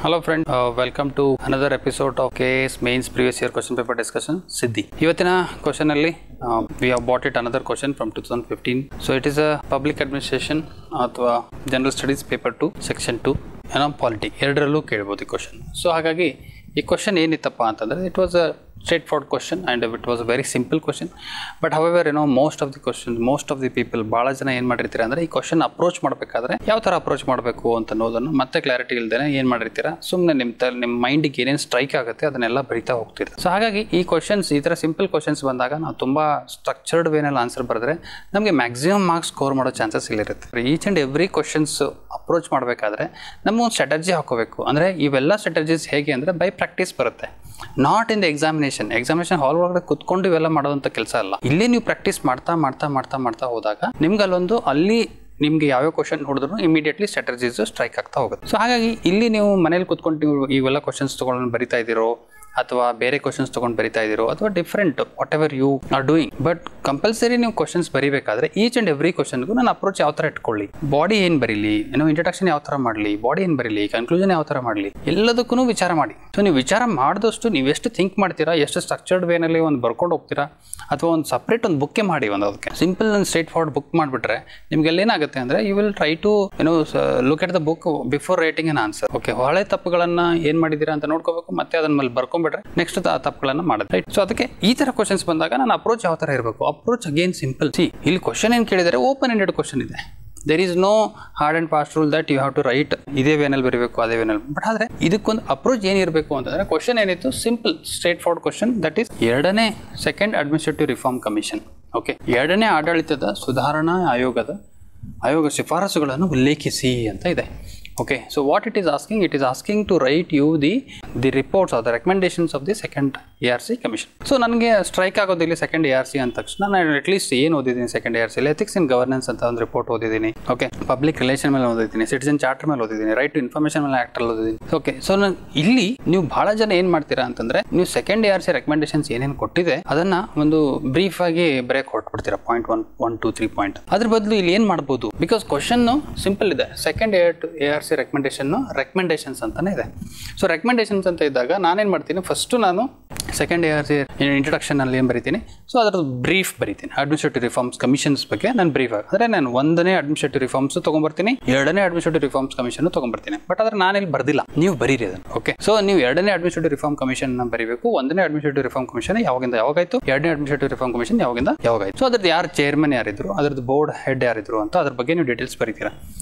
Hello friend, welcome to another episode of KS Mains Previous Year Question Paper Discussion Siddhi. ಇವತ್ತಿನ question ಅಲ್ಲಿ we have bought it another question from 2015. So it is a public administration ಅಥವಾ general studies paper 2 section 2 polity ಎರಡರಲ್ಲೂ ಕೇಳಬಹುದು ಈ question. So ಹಾಗಾಗಿ ಈ question ಏನಿತ್ತಪ್ಪ ಅಂತಂದ್ರೆ it was a straightforward question and it was a very simple question, but however most of the people ಬಹಳ ಜನ ಏನು ಮಾಡಿರ್ತೀರಾ ಅಂದ್ರೆ ಈ ಕ್ವಶನ್ ಅಪ್ರೋಚ್ ಮಾಡಬೇಕಾದ್ರೆ ಯಾವ ತರ ಅಪ್ರೋಚ್ ಮಾಡಬೇಕು ಅಂತ ಅನ್ನೋದನ್ನು ಮತ್ತೆ ಕ್ಲಾರಿಟಿ ಇಲ್ಲದೇನೆ ಏನು ಮಾಡಿರ್ತೀರಾ, ಸುಮ್ಮನೆ ನಿಮ್ಮ ಮೈಂಡಿಗೆ ಏನೇನು ಸ್ಟ್ರೈಕ್ ಆಗುತ್ತೆ ಅದನ್ನೆಲ್ಲ ಬರಿತಾ ಹೋಗ್ತೀರಾ. ಸೊ ಹಾಗಾಗಿ ಈ ಕ್ವಶನ್ಸ್ ಈ ತರ ಸಿಂಪಲ್ ಕ್ವಶನ್ಸ್ ಬಂದಾಗ ನಾವು ತುಂಬಾ ಸ್ಟ್ರಕ್ಚರ್ಡ್ ವೇನಲ್ಲಿ ಆನ್ಸರ್ ಬರೆದ್ರೆ ನಮಗೆ ಮ್ಯಾಕ್ಸಿಮಮ್ ಮಾರ್ಕ್ಸ್ ಸ್ಕೋರ್ ಮಾಡೋ ಚಾನ್ಸಸ್ ಇಲ್ಲಿರುತ್ತೆ. Each and every questions approach ಮಾಡಬೇಕಾದ್ರೆ ನಮ್ಮ ಒಂದು ಸ್ಟ್ರಾಟಜಿ ಹಾಕೋಬೇಕು. ಅಂದ್ರೆ ಇವೆಲ್ಲ ಸ್ಟ್ರಾಟಜೀಸ್ ಹೇಗೆ ಅಂದ್ರೆ ಬೈ ಪ್ರಾಕ್ಟೀಸ್ ಬರುತ್ತೆ, not in the examination hall ಒಳಗಡೆ ಕುತ್ಕೊಂಡು ಇವೆಲ್ಲ ಮಾಡೋದಂತ ಕೆಲಸ ಅಲ್ಲ. ಇಲ್ಲಿ ನೀವು ಪ್ರಾಕ್ಟೀಸ್ ಮಾಡ್ತಾ ಹೋದಾಗ ನಿಮ್ಗೆ ನಿಮ್ಗೆ ಯಾವ್ಯಾವ ಕ್ವಶನ್ ನೋಡಿದ್ರು ಇಮಿಡಿಯೇಟ್ಲಿ ಸ್ಟ್ರಾಟಜೀಸ್ ಸ್ಟ್ರೈಕ್ ಆಗ್ತಾ ಹೋಗುತ್ತೆ. ಸೊ ಹಾಗಾಗಿ ಇಲ್ಲಿ ನೀವು ಮನೇಲಿ ಕುತ್ಕೊಂಡು ನೀವು ಇವೆಲ್ಲ ಕ್ವಶನ್ಸ್ ತಗೊಂಡು ಬರಿತಾ ಇದ್ದೀರೋ ಅಥವಾ ಬೇರೆ ಕ್ವಶನ್ಸ್ ತಗೊಂಡು ಬರಿತಾ ಇದ್ದೀರೋ ಅಥವಾ different whatever you are doing, but compulsory ನೀವು ಕ್ವಶನ್ಸ್ ಬರಿಬೇಕಾದ್ರೆ ಈಚ್ ಅಂಡ್ ಎವ್ರಿ ಕ್ವಶನ್ಗೂ ನಾನು ಅಪ್ರೋಚ್ ಯಾವ ತರ ಇಟ್ಕೊಳ್ಳಿ, ಬಾಡಿ ಏನು ಬರೀಲಿ, ಇಂಟ್ರಡಕ್ಷನ್ ಯಾವ ತರ ಮಾಡಲಿ, ಬಾಡಿ ಏನು ಬರೀಲಿ, ಕನ್ಕ್ಲೂಷನ್ ಯಾವ ತರ ಮಾಡಲಿ, ಎಲ್ಲದಕ್ಕೂ ವಿಚಾರ ಮಾಡಿ. ಸೊ ನೀವು ವಿಚಾರ ಮಾಡಿದಷ್ಟು ನೀವು ಎಷ್ಟು ಥಿಂಕ್ ಮಾಡ್ತೀರಾ, ಎಷ್ಟು ಸ್ಟ್ರಕ್ಚರ್ಡ್ ವೇನಲ್ಲಿ ಒಂದು ಬರ್ಕೊಂಡು ಹೋಗ್ತೀರಾ ಅಥವಾ ಒಂದು ಸಪ್ರೇಟ್ ಒಂದು ಬುಕ್ಕೇ ಮಾಡಿ ಅದಕ್ಕೆ simple and straightforward book ಮಾಡಿಬಿಟ್ರೆ ನಿಮ್ಗೆಲ್ಲ ಏನಾಗುತ್ತೆ ಅಂದ್ರೆ you will try to look at the book before writing an answer. Okay, ಹಳೆ ತಪ್ಪುಗಳನ್ನ ಏನ್ ಮಾಡಿದೀರಾ ಅಂತ ನೋಡ್ಕೋಬೇಕು, ಮತ್ತೆ ಅದನ್ನ ಮೇಲೆ ಬರ್ಕೊಂಡ್ಬಿಟ್ರೆ ನೆಕ್ಸ್ಟ್ ತಪ್ಪುಗಳನ್ನ ಮಾಡೋದು. ರೈಟ್. ಸೊ ಅದಕ್ಕೆ ಈ ತರ ಕ್ವಶನ್ಸ್ ಬಂದಾಗ ನಾನು ಅಪ್ರೋಚ್ ಯಾವ ತರ ಇರಬೇಕು, ಅಪ್ರೋಚ್ ಅಗೇನ್ ಸಿಂಪಲ್. ಇಲ್ಲಿ ಕ್ವಶನ್ ಏನ್ ಕೇಳಿದರೆ ಓಪನ್ ಎಂಡೆಡ್ ಕ್ವಶನ್ ಇದೆ. There is no hard and fast rule that you have to write ಇದೇ ವೇನಲ್ಲಿ ಬರೀಬೇಕು ಅದೇ ವೇನಲ್ಲಿ. ಬಟ್ ಆದ್ರೆ ಇದಕ್ಕೊಂದು ಅಪ್ರೋಚ್ ಏನಿರಬೇಕು ಅಂತಂದ್ರೆ ಕ್ವಶನ್ ಏನಿತ್ತು simple straightforward question, that is ಎರಡನೇ second administrative reform commission. Okay, ಎರಡನೇ ಆಡಳಿತದ ಸುಧಾರಣಾ ಆಯೋಗ ಶಿಫಾರಸುಗಳನ್ನು ಉಲ್ಲೇಖಿಸಿ ಅಂತ ಇದೆ. Okay, so what it is asking to write you the reports or the recommendations of the second ARC commission. So ನನಗೆ ಸ್ಟ್ರೈಕ್ ಆಗೋದಿಲ್ಲ ಸೆಕೆಂಡ್ ARC ಅಂದ ತಕ್ಷಣ ನಾನು ಅಟ್ಲೀಸ್ಟ್ ಏನು ಓದಿದ್ದೀನಿ second ARC ethics in governance ಅಂತ ಒಂದು ರಿಪೋರ್ಟ್ ಓದಿದ್ದೀನಿ. ಓಕೆ, ಪಬ್ಲಿಕ್ ರಿಲೇಷನ್ ಮೇಲೆ ಓದಿದ್ದೀನಿ, ಸಿಟಿಜನ್ ಚಾರ್ಟರ್ ಮೇಲೆ ಓದಿದ್ದೀನಿ, ರೈಟ್ ಟು ಇನ್ಫಾರ್ಮೇಷನ್ ಮೇಲೆ ಆಕ್ಟ್ ಅಲ್ಲಿ ಓದಿದ್ದೀನಿ. ಓಕೆ, ಸೊ ನಾನು ಇಲ್ಲಿ ನೀವು ಬಹಳ ಜನ ಏನ್ ಮಾಡ್ತೀರಾ ಅಂತಂದ್ರೆ ನೀವು ಸೆಕೆಂಡ್ ARC ರೆಕಮೆಂಡೇಶನ್ಸ್ ಏನೇನು ಕೊಟ್ಟಿದೆ ಅದನ್ನ ಒಂದು ಬ್ರೀಫ್ ಆಗಿ ಬ್ರೇಕ್ ಹೊರಟ್ಬಿಡ್ತೀರಾ, ಪಾಯಿಂಟ್ 1, 2, 3 ಪಾಯಿಂಟ್. ಅದ್ರ ಬದಲು ಇಲ್ಲಿ ಏನ್ ಮಾಡ್ಬೋದು, ಬಿಕಾಸ್ ಕ್ವಶನ್ ಸಿಂಪಲ್ ಇದೆ, ಸೆಕೆಂಡ್ ARC ರೆಕಮೆಂಡೇಶನ್ಸ್ ಅಂತಾನೆ ಇದೆ. ಸೊ ರೆಕಮೆಂಡೇಶನ್ಸ್ ಅಂತ ಇದ್ದಾಗ ನಾನೇನ್ ಮಾಡ್ತೀನಿ, ಫಸ್ಟ್ ನಾನು ಸೆಕೆಂಡ್ ARC ಇಂಟ್ರಡಕ್ಷನ್ ಅಲ್ಲಿ ಏನ್ ಬರೀತೀನಿ, ಸೊ ಅದ್ರದ್ದು ಬ್ರೀಫ್ ಬರೀತೀನಿ. ಅಡ್ಮಿನಿಸ್ಟ್ರೇಟಿವ್ ರಿಫಾರ್ಮ್ಸ್ ಕಮಿಷನ್ಸ್ ಬಗ್ಗೆ ನಾನು ಬ್ರೀಫ್ ಅಂದ್ರೆ ನಾನು ಒಂದನೇ ಅಡ್ಮಿನಿಸ್ಟ್ರೇಟಿವ್ ರಿಫಾರ್ಮ್ಸ್ ತಗೊಂಡ್ಬರ್ತೀನಿ, ಎರಡನೇ ಅಡ್ಮಿನಿಸ್ಟ್ರೇಟಿವ್ ರಿಫಾರ್ಮ್ಸ್ ಕಮಿಷನ್ ತಗೊಂಡ್ಬರ್ತೀನಿ. ಬಟ್ ಆದ್ರೆ ನಾನು ಇಲ್ಲಿ ಬರ್ದಿಲ್ಲ, ನೀವು ಬರೀರಿ ಅದನ್ನು. ಓಕೆ, ಸೊ ನೀವು ಎರಡನೇ ಅಡ್ಮಿನಿಸ್ಟ್ರೇಟಿವ್ ರಿಫಾರ್ಮ್ ಕಮಿಷನ್ ಬರೀಬೇಕು, ಒಂದನೇ ಅಡ್ಮಿನಿಸ್ಟ್ರೇಟಿವ್ ರಿಫಾರ್ಮ್ ಕಮಿಷನ್ ಯಾವಾಗಾಯ್ತು, ಎರಡನೇ ಅಡ್ಮಿನಿಸ್ಟ್ರೇಟಿವ್ ರಿಫಾರ್ಮ್ ಕಮಿಷನ್ ಯಾವಾಗಾಯ್ತು, ಸೊ ಅದ್ರದ್ದು ಯಾರು ಚೇರ್ಮನ್ ಯಾರಿದ್ರು, ಅದ್ರದ್ದು ಬೋರ್ಡ್ ಹೆಡ್ ಯಾರಿದ್ರು ಅಂತ ಅದ್ರ ಬಗ್ಗೆ ನೀವು ಡೀಟೇಲ್ಸ್ ಬರೀತೀರಾ.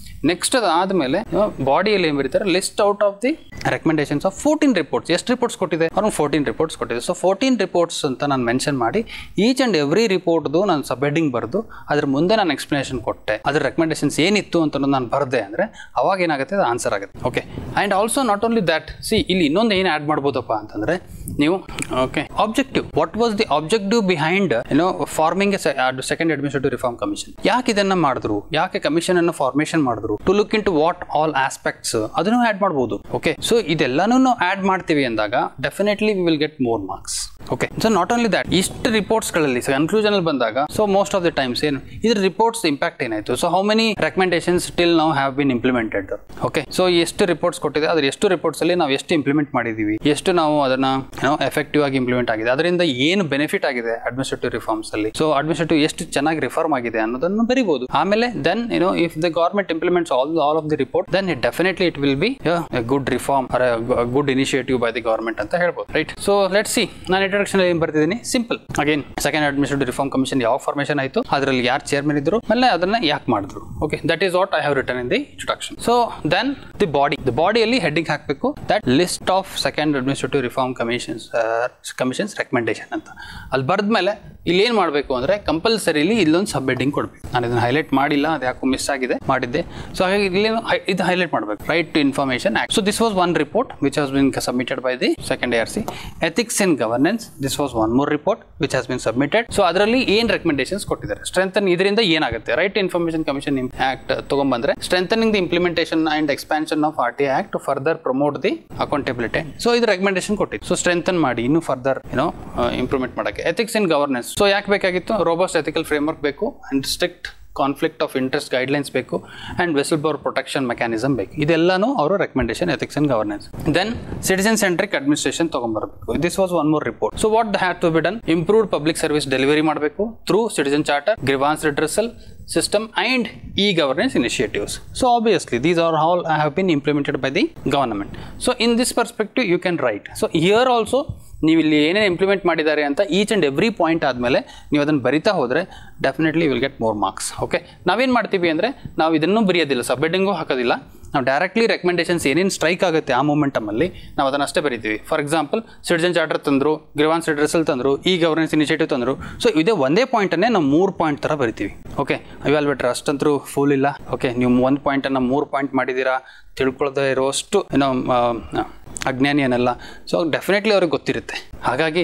ನೆಕ್ಸ್ಟ್ ಅದಾದ್ಮೇಲೆ ಬಾಡಿಯಲ್ಲಿ ಏನ್ ಬರೀತಾರೆ, list out of the recommendations of 14 reports. ಎಷ್ಟು ರಿಪೋರ್ಟ್ಸ್ ಕೊಟ್ಟಿದೆ, ಅವ್ರು 14 ರಿಪೋರ್ಟ್ಸ್ ಕೊಟ್ಟಿದೆ. ಸೊ 14 ರಿಪೋರ್ಟ್ಸ್ ಅಂತ ನಾನು ಮೆನ್ಷನ್ ಮಾಡಿ ಈಚ್ ಅಂಡ್ ಎವ್ರಿ ರಿಪೋರ್ಟ್ದು ನಾನು ಸಬ್ ಹೆಡ್ಡಿಂಗ್ ಬರೆದು ಅದ್ರ ಮುಂದೆ ನಾನು ಎಕ್ಸ್ಪ್ಲನೇಷನ್ ಕೊಟ್ಟೆ, ಅದ್ರ ರೆಕಮೆಂಡೇಶನ್ಸ್ ಏನಿತ್ತು ಅಂತ ನಾನು ಬರ್ದೆ ಅಂದ್ರೆ ಅವಾಗ ಏನಾಗುತ್ತೆ, ಅದು ಆನ್ಸರ್ ಆಗುತ್ತೆ. Okay, and also not only that, ಇಲ್ಲಿ ಇನ್ನೊಂದು ಏನು ಆಡ್ ಮಾಡ್ಬೋದಪ್ಪ ಅಂತಂದ್ರೆ ನೀವು okay objective, what was the objective behind forming second administrative reform commission, ಯಾಕೆ ಇದನ್ನ ಮಾಡಿದ್ರು, ಯಾಕೆ ಕಮಿಷನ್ ಅನ್ನು ಫಾರ್ಮೇಶನ್ ಮಾಡಿದ್ರು, to look into what all aspects, ಅದನ್ನು ಆಡ್ ಮಾಡಬಹುದು. ಓಕೆ, ಸೊ ಇದೆಲ್ಲಾನು ಆಡ್ ಮಾಡ್ತೀವಿ ಅಂದಾಗ definitely we will get more marks. Okay, so not only that, ಇಷ್ಟು ರಿಪೋರ್ಟ್ಸ್ ಗಳಲ್ಲಿ ಕನ್ಕ್ಲೂಷನ್ ಅಲ್ಲಿ ಬಂದಾಗ so most of the times ಏನು ಇದ್ರ ರಿಪೋರ್ಟ್ಸ್ ಇಂಪ್ಯಾಕ್ಟ್ ಏನಾಯ್ತು, so how many recommendations till now have been implemented. Okay, so ಎಷ್ಟು reports ಕೊಟ್ಟಿದೆ, ಅದ್ರ ಎಷ್ಟು ರಿಪೋರ್ಟ್ಸ್ ಅಲ್ಲಿ ನಾವು ಎಷ್ಟು ಇಂಪ್ಲಿಮೆಂಟ್ ಮಾಡಿದೀವಿ, ಎಷ್ಟು ನಾವು ಅದನ್ನ ಎಫೆಕ್ಟಿವ್ ಆಗಿ ಇಂಪ್ಲಿಮೆಂಟ್ ಆಗಿದೆ, ಅದರಿಂದ ಏನು ಬೆನಿಫಿಟ್ ಆಗಿದೆ ಅಡ್ಮಿನಿಸ್ಟ್ರೇಟಿವ್ ರಿಫಾರ್ಮ್ಸ್ ಅಲ್ಲಿ, ಸೊ ಅಡ್ಮಿನಿಸ್ಟ್ರೇಟಿವ್ ಎಷ್ಟು ಚೆನ್ನಾಗಿ ರಿಫಾರ್ಮ್ ಆಗಿದೆ ಅನ್ನೋದನ್ನು ಬರೀಬಹುದು. ಆಮೇಲೆ then if the government implements all of the report, then it will be a good reform or a good initiative by the government ಅಂತ ಹೇಳ್ಬೋದು. ರೈಟ್. ಸೊ ಲೆಟ್ಸ್ ಸಿ, ನಾನು ಇಂಟ್ರಡಕ್ಷನ್ ಏನ್ ಬರ್ತಿದ್ದೀನಿ, simple again second administrative reform commission ಯಾವ formation ಆಯ್ತು, ಅದರಲ್ಲಿ ಯಾರು chairman ಇದ್ರು, ಆಮೇಲೆ ಅದನ್ನ ಯಾಕೆ ಮಾಡಿದ್ರು. Okay, that is what I have written in the introduction. So then the ಬಾಡಿಯಲ್ಲಿ ಹೆಡ್ಡಿಂಗ್ ಹಾಕಬೇಕು, that list of second administrative reform commissions recommendation ಅಂತ. ಅಲ್ಲಿ ಬರ್ದ್ಮೇಲೆ ಇಲ್ಲಿ ಏನ್ ಮಾಡಬೇಕು ಅಂದ್ರೆ ಕಂಪಲ್ಸರಿಲಿ ಇಲ್ಲೊಂದು ಸಬ್ ಹೆಡ್ಡಿಂಗ್ ಕೊಡ್ಬೇಕು. ನಾನು ಇದನ್ನ ಹೈಲೈಟ್ ಮಾಡಿಲ್ಲ, ಅದು ಯಾಕೋ ಮಿಸ್ ಆಗಿದೆ, ಮಾಡಿದ್ದೆ. ಸೊ ಹಾಗಾಗಿ ಇಲ್ಲಿ ಇದು ಹೈಲೈಟ್ ಮಾಡಬೇಕು, right to information act. So this was one report which has been submitted by the second ARC. Ethics in governance, this was one more report which has been submitted. So ಅದರಲ್ಲಿ ಏನ್ recommendations ಕೊಟ್ಟಿದ್ದಾರೆ, strengthen, ಇದರಿಂದ ಏನಾಗುತ್ತೆ, right to information commission act ತಗೊಂಡ್ಬಂದ್ರೆ strengthening the implementation and expansion of RTA act to further promote the accountability. So ಇದು recommendation ಕೊಟ್ಟಿದ್ದು. So strengthen ಮಾಡಿ ಇನ್ನು ಫರ್ದರ್ ಇಂಪ್ರೂವ್ಮೆಂಟ್ ಮಾಡಕ್ಕೆ. ಎಥಿಕ್ಸ್ ಇನ್ ಗವರ್ನೆನ್ಸ್, ಸೊ ಯಾಕೆ ಬೇಕಾಗಿತ್ತು, ರೋಬಸ್ಟ್ ಎಥಿಕಲ್ ಫ್ರೇಮ್ವರ್ಕ್ ಬೇಕು and strict conflict of interest guidelines ಬೇಕು and whistleblower protection mechanism ಬೇಕು. ಇದೆಲ್ಲನೂ ಅವರು recommendation ethics and governance. Then citizen centric administration ತೊಗೊಂಬರಬೇಕು. This was one more report. So what had to be done? Improved public service delivery ಮಾಡಬೇಕು through citizen charter, grievance redressal system and e-governance initiatives. So obviously these are all have been implemented by the government. So in this perspective you can write. So here also ನೀವು ಇಲ್ಲಿ ಏನೇನು implement ಮಾಡಿದ್ದಾರೆ ಅಂತ each and every point ಆದಮೇಲೆ ನೀವು ಅದನ್ನು ಬರಿತಾ ಹೋದರೆ definitely will get more marks. Okay, ನಾವೇನು ಮಾಡ್ತೀವಿ ಅಂದರೆ ನಾವು ಇದನ್ನು ಬರೆಯೋದಿಲ್ಲ, ಸಬ್ ಹೆಡ್ಡಿಂಗು ಹಾಕೋದಿಲ್ಲ, ನಾವು ಡೈರೆಕ್ಟ್ಲಿ ರೆಕಮೆಂಡೇಶನ್ಸ್ ಏನೇನು ಸ್ಟ್ರೈಕ್ ಆಗುತ್ತೆ ಆ ಮೂಮೆಂಟಮಲ್ಲಿ ನಾವು ಅದನ್ನು ಅಷ್ಟೇ ಬರಿತೀವಿ. ಫಾರ್ ಎಕ್ಸಾಂಪಲ್ ಸಿಟಿಜನ್ ಚಾರ್ಟರ್ ತಂದರು, ಗ್ರಿವಾನ್ಸ್ ರಿಡ್ರೆಸಲ್ ತಂದರು, ಈ ಗವರ್ನೆನ್ಸ್ ಇನಿಷಿಯೇಟಿವ್ ತಂದರು. ಸೊ ಇದೇ ಒಂದೇ ಪಾಯಿಂಟನ್ನೇ ನಾವು 3 ಪಾಯಿಂಟ್ ಥರ ಬರಿತೀವಿ. ಓಕೆ, ಇವ್ಯಾಲ್ವೇಟರ್ ಅಷ್ಟಂತರೂ ಫುಲ್ ಇಲ್ಲ. ಓಕೆ, ನೀವು 1 ಪಾಯಿಂಟನ್ನು 3 ಪಾಯಿಂಟ್ ಮಾಡಿದ್ದೀರಾ, ತಿಳ್ಕೊಳ್ಳದೆ ಇರೋಷ್ಟು ಏನೋ ಅಜ್ಞಾನಿ ಏನಲ್ಲ. ಸೊ ಡೆಫಿನೆಟ್ಲಿ ಅವ್ರಿಗೆ ಗೊತ್ತಿರುತ್ತೆ. ಹಾಗಾಗಿ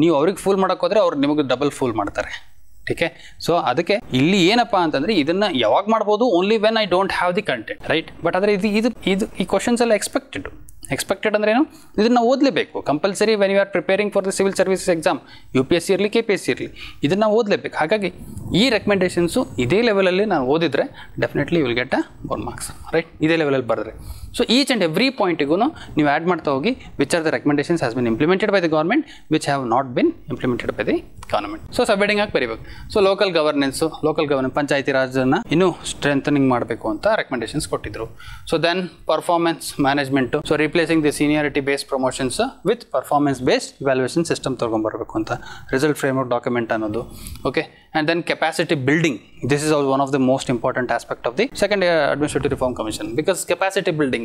ನೀವು ಅವ್ರಿಗೆ ಫೂಲ್ ಮಾಡೋಕೆ ಹೋದರೆ ಅವ್ರು ನಿಮಗೆ ಡಬಲ್ ಫೂಲ್ ಮಾಡ್ತಾರೆ. ಟೀಕೆ. ಸೊ ಅದಕ್ಕೆ ಇಲ್ಲಿ ಏನಪ್ಪ ಅಂತಂದರೆ ಇದನ್ನು ಯಾವಾಗ ಮಾಡ್ಬೋದು? Only when I don't have the content, right? But ಆದರೆ ಇದು ಈ ಕ್ವಶನ್ಸ್ ಎಲ್ಲ ಎಕ್ಸ್ಪೆಕ್ಟೆಡ್ ಅಂದ್ರೆ ಏನು? ಇದನ್ನು ಓದಲೇಬೇಕು compulsory when you are preparing for the civil services exam, UPSC ಇರಲಿ KPSC ಇರಲಿ, ಇದನ್ನು ಓದಲೇಬೇಕು. ಹಾಗಾಗಿ ಈ ರೆಕಮೆಂಡೇಷನ್ಸು ಇದೇ ಲೆವೆಲಲ್ಲಿ ನಾನು ಓದಿದರೆ definitely will get 1 marks, right? ಇದೇ ಲೆವೆಲಲ್ಲಿ ಬರೆದ್ರೆ. ಸೊ ಈಚ್ ಆ್ಯಂಡ್ ಎವ್ರಿ ಪಾಯಿಂಟಿಗೂ ನೀವು ಆ್ಯಡ್ ಮಾಡ್ತಾ ಹೋಗಿ which are the recommendations has been implemented by the government, which have not been implemented by the government. So sub heading ಆಗಿ ಬರೀಬೇಕು. So local governance panchayati ರಾಜನ್ನು ಇನ್ನೂ ಸ್ಟ್ರೆಂಥನಿಂಗ್ ಮಾಡಬೇಕು ಅಂತ ರೆಕಮೆಂಡೇಷನ್ಸ್ ಕೊಟ್ಟಿದ್ರು. So then performance management, so replacing the seniority based promotions with performance based evaluation system ತೊಗೊಂಬರಬೇಕು ಅಂತ result framework document ಅನ್ನೋದು. Okay, and then capacity building. This is one of the most important aspect of the second administrative reform commission. Because capacity building,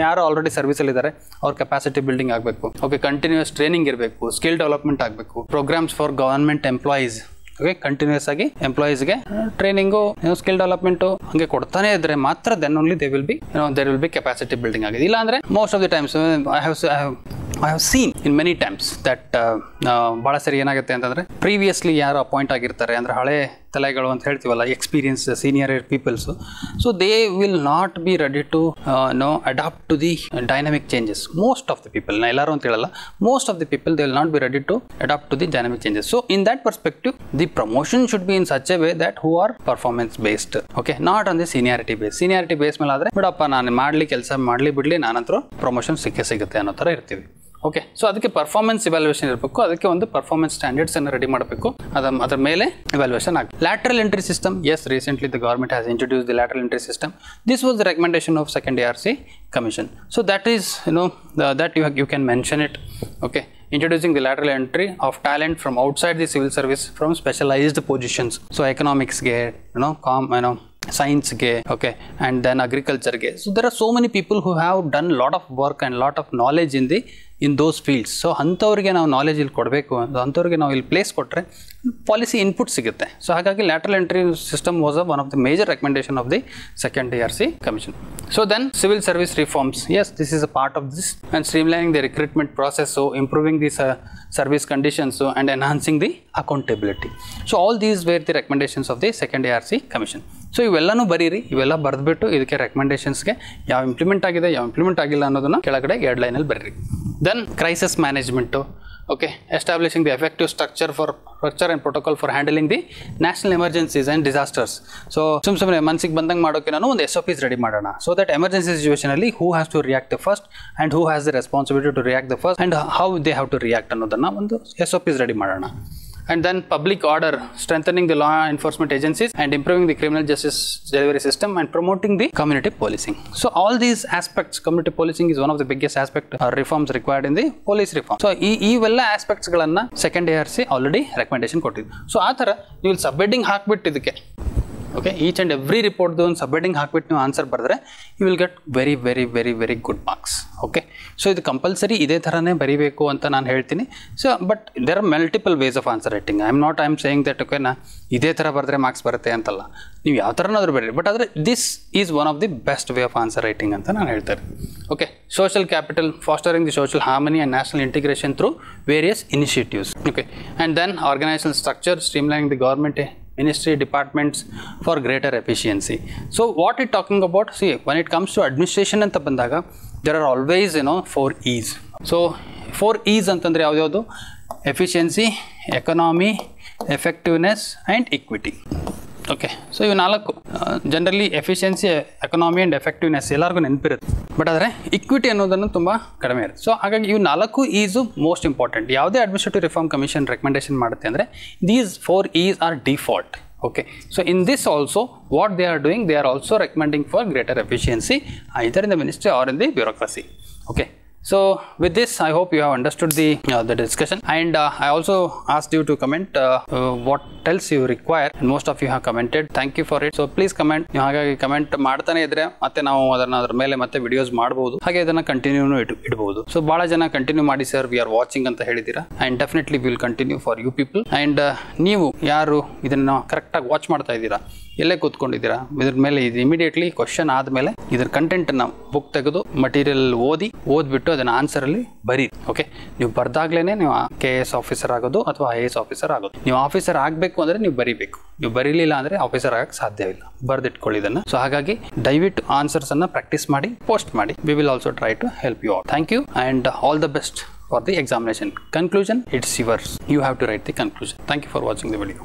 ಯಾರು already ಸರ್ವಿಸಲ್ಲಿದ್ದಾರೆ ಅವ್ರ capacity building ಆಗಬೇಕು. Okay, continuous training ಇರಬೇಕು, skill development ಆಗಬೇಕು, programmes for government employees. Okay, continuous ಆಗಿ ಎಂಪ್ಲಾಯೀಸ್ಗೆ training, skill development ಹಂಗೆ ಕೊಡ್ತಾನೆ ಇದ್ರೆ ಮಾತ್ರ then only there will be capacity building ಆಗಿದೆ. ಇಲ್ಲ ಅಂದರೆ most of the times I have seen in many times that ಭಾಳ ಸರಿ ಏನಾಗುತ್ತೆ ಅಂತಂದರೆ ಪ್ರೀವಿಯಸ್ಲಿ ಯಾರು ಅಪಾಯಿಂಟ್ ಆಗಿರ್ತಾರೆ ಅಂದರೆ ಹಳೆ ತಲೆಗಳು ಅಂತ ಹೇಳ್ತೀವಲ್ಲ, experience senior peoples. So they will not be ready to adapt to the dynamic changes. Most of the people, ನಾ ಎಲ್ಲರೂ ಅಂತ ಹೇಳಲ್ಲ, most of the people they will not be ready to adapt to the dynamic changes. So in that perspective the promotion should be in such a way that who are performance based. Okay, not on the seniority base. Seniority base ಮೇಲೆ ಆದರೆ ಬಿಡಪ್ಪ ನಾನು ಮಾಡಲಿ ಕೆಲಸ ಮಾಡಲಿ ಬಿಡಲಿ ನಾನಂತರೂ promotion ಸಿಗುತ್ತೆ ಅನ್ನೋ ಥರ ಇರ್ತೀವಿ. ಓಕೆ, ಸೊ ಅದಕ್ಕೆ ಪರ್ಫಾರ್ಮೆನ್ಸ್ ಇವ್ಯಾಲ್ಯೂಯೇಷನ್ ಇರಬೇಕು, ಅದಕ್ಕೆ ಒಂದು ಪರ್ಫಾರ್ಮೆನ್ಸ್ ಸ್ಟ್ಯಾಂಡರ್ಡ್ಸನ್ನು ರೆಡಿ ಮಾಡಬೇಕು, ಅದರ ಮೇಲೆ ಇವ್ಯಾಲ್ಯೂಯೇಷನ್ ಆಗುತ್ತೆ. Lateral entry system, yes, recently the government has introduce the lateral entry system. This was the recommendation of second ARC commission. So that is that you can mention it. Okay, introducing the lateral entry of talent from outside the civil service from specialized positions. So economics ge, science ge, okay, and then agriculture ge. So there are so many people who have done lot of work and lot of knowledge in those fields. So ಅಂಥವ್ರಿಗೆ ನಾವು knowledge ಇಲ್ಲಿ ಕೊಡಬೇಕು, ಅಂಥವ್ರಿಗೆ ನಾವು ಇಲ್ಲಿ place ಕೊಟ್ಟರೆ policy input ಸಿಗುತ್ತೆ. So ಹಾಗಾಗಿ lateral entry system was one of the major recommendation of the second ARC commission. So then civil service reforms, yes, this is a part of this, and streamlining the recruitment process, improving the service conditions and enhancing the accountability. So all these were the recommendations of the second ARC commission. So ಇವೆಲ್ಲನೂ ಬರೀರಿ, ಇವೆಲ್ಲ ಬರೆದ್ಬಿಟ್ಟು ಇದಕ್ಕೆ ರೆಕಮೆಂಡೇಶನ್ಸ್ಗೆ ಯಾವ implement ಆಗಿದೆ ಯಾವ implement ಆಗಿಲ್ಲ ಅನ್ನೋದನ್ನು ಕೆಳಗಡೆ 2 ಲೈನಲ್ಲಿ ಬರೀರಿ. Then crisis management. Okay, establishing the effective structure and protocol for handling the national emergencies and disasters. So ಸುಮ್ಮನೆ ಮನಸ್ಸಿಗೆ ಬಂದಂಗೆ ಮಾಡೋಕೆ ನಾನು ಒಂದು SOPs ರೆಡಿ ಮಾಡೋಣ. ಸೊ ದಟ್ ಎಮರ್ಜೆನ್ಸಿ ಸಿಚುವೇಷನಲ್ಲಿ who has to react the first and who has the responsibility to react the first and how they have to react ಅನ್ನೋದನ್ನು ಒಂದು SOPs ರೆಡಿ ಮಾಡೋಣ. And then public order, strengthening the law enforcement agencies and improving the criminal justice delivery system and promoting the community policing. So all these aspects, community policing is one of the biggest aspect reforms required in the police reform. So ಇವೆಲ್ಲ aspects ಗಳನ್ನ second ARC already recommendation ಕೊಟ್ಟಿದ್ದು. So ಆ ಥರ ನೀವು sub heading ಹಾಕ್ಬಿಟ್ಟು ಇದಕ್ಕೆ, okay, each and every ರಿಪೋರ್ಟ್ದು ಒಂದು ಸಬ್ ಹೆಡ್ಡಿಂಗ್ ಹಾಕ್ಬಿಟ್ಟು ನೀವು ಆನ್ಸರ್ ಬರೆದ್ರೆ you will get very very very very good marks. Okay, so ಇದು ಕಂಪಲ್ಸರಿ ಇದೇ ಥರನೇ ಬರೀಬೇಕು ಅಂತ ನಾನು ಹೇಳ್ತೀನಿ. So but there are multiple ways of answer writing. I am saying that okay ಇದೇ ಥರ ಬರೆದ್ರೆ ಮಾರ್ಕ್ಸ್ ಬರುತ್ತೆ ಅಂತಲ್ಲ, ನೀವು ಯಾವ ಥರನಾದ್ರೂ ಬರೀರಿ, ಬಟ್ ಆದರೆ this is one of the best way of answer writing ಅಂತ ನಾನು ಹೇಳ್ತಾರೆ. Okay, social capital, fostering the social harmony and national integration through various initiatives. Okay, and then organisational structure, streamlining the government ministry departments for greater efficiency. So what it talking about, see, when it comes to administration anta bandaga there are always 4 E's. So 4 E's antandre efficiency, economy, effectiveness and equity. Okay, so ಇವು 4 generally efficiency, economy and effectiveness ಎಲ್ಲರಿಗೂ ನೆನಪಿರುತ್ತೆ, but ಆದರೆ equity ಅನ್ನೋದನ್ನು ತುಂಬ ಕಡಿಮೆ ಇರುತ್ತೆ. So ಹಾಗಾಗಿ ಇವು 4 is most important. ಯಾವುದೇ ಅಡ್ಮಿನಿಸ್ಟ್ರೇಟಿವ್ ರಿಫಾರ್ಮ್ ಕಮಿಷನ್ ರೆಕಮೆಂಡೇಶನ್ ಮಾಡುತ್ತೆ ಅಂದರೆ these 4 E's are default. Okay, so in this also what they are doing, they are also recommending for greater efficiency either in the ministry or in the bureaucracy. Okay, so with this I hope you have understood the discussion, and I also asked you to comment what else you require, and most of you have commented. Thank you for it. So please comment. ನೀವು ಹಾಗಾಗಿ comment ಮಾಡ್ತಾನೆ ಇದ್ರೆ ಮತ್ತೆ ನಾವು ಅದರ ಮೇಲೆ ಮತ್ತೆ videos ಮಾಡಬಹುದು, ಹಾಗೆ ಇದನ್ನ ಕಂಟಿನ್ಯೂನು ಇಡಬಹುದು. ಸೊ ಬಹಳ ಜನ ಕಂಟಿನ್ಯೂ ಮಾಡಿ ಸರ್, ವಿ ಆರ್ ವಾಚಿಂಗ್ ಅಂತ ಹೇಳಿದ್ದೀರಾ, and definitely will continue for you people. And ನೀವು ಯಾರು ಇದನ್ನ ಕರೆಕ್ಟಾಗಿ ವಾಚ್ ಮಾಡ್ತಾ ಇದ್ದೀರಾ, ಎಲ್ಲೇ ಕೂತ್ಕೊಂಡಿದ್ದೀರಾ, ಇದ್ರ ಮೇಲೆ ಇದು ಇಮಿಡಿಯೇಟ್ಲಿ ಕ್ವಶನ್ ಆದಮೇಲೆ ಇದ್ರ ಕಂಟೆಂಟನ್ನು ಬುಕ್ ತೆಗೆದು ಮಟೀರಿಯಲ್ ಓದ್ಬಿಟ್ಟು ಅದನ್ನ ಆನ್ಸರಲ್ಲಿ ಬರೀ. ಓಕೆ, ನೀವು ಬರ್ದಾಗ್ಲೇನೆ ನೀವು KS ಆಫೀಸರ್ ಆಗೋದು ಅಥವಾ IAS ಆಫೀಸರ್ ಆಗೋದು. ನೀವು ಆಫೀಸರ್ ಆಗಬೇಕು ಅಂದರೆ ನೀವು ಬರೀಬೇಕು, ನೀವು ಬರೀಲಿಲ್ಲ ಅಂದರೆ ಆಫೀಸರ್ ಆಗಕ್ಕೆ ಸಾಧ್ಯವಿಲ್ಲ. ಬರ್ದಿಟ್ಕೊಳ್ಳಿ ಇದನ್ನು. ಸೊ ಹಾಗಾಗಿ ದಯವಿಟ್ಟು ಆನ್ಸರ್ಸನ್ನು ಪ್ರಾಕ್ಟೀಸ್ ಮಾಡಿ, ಪೋಸ್ಟ್ ಮಾಡಿ. We will also try to help you out. Thank you and all the best for the examination. Conclusion, it's yours. You have to write the conclusion. Thank you for watching the video.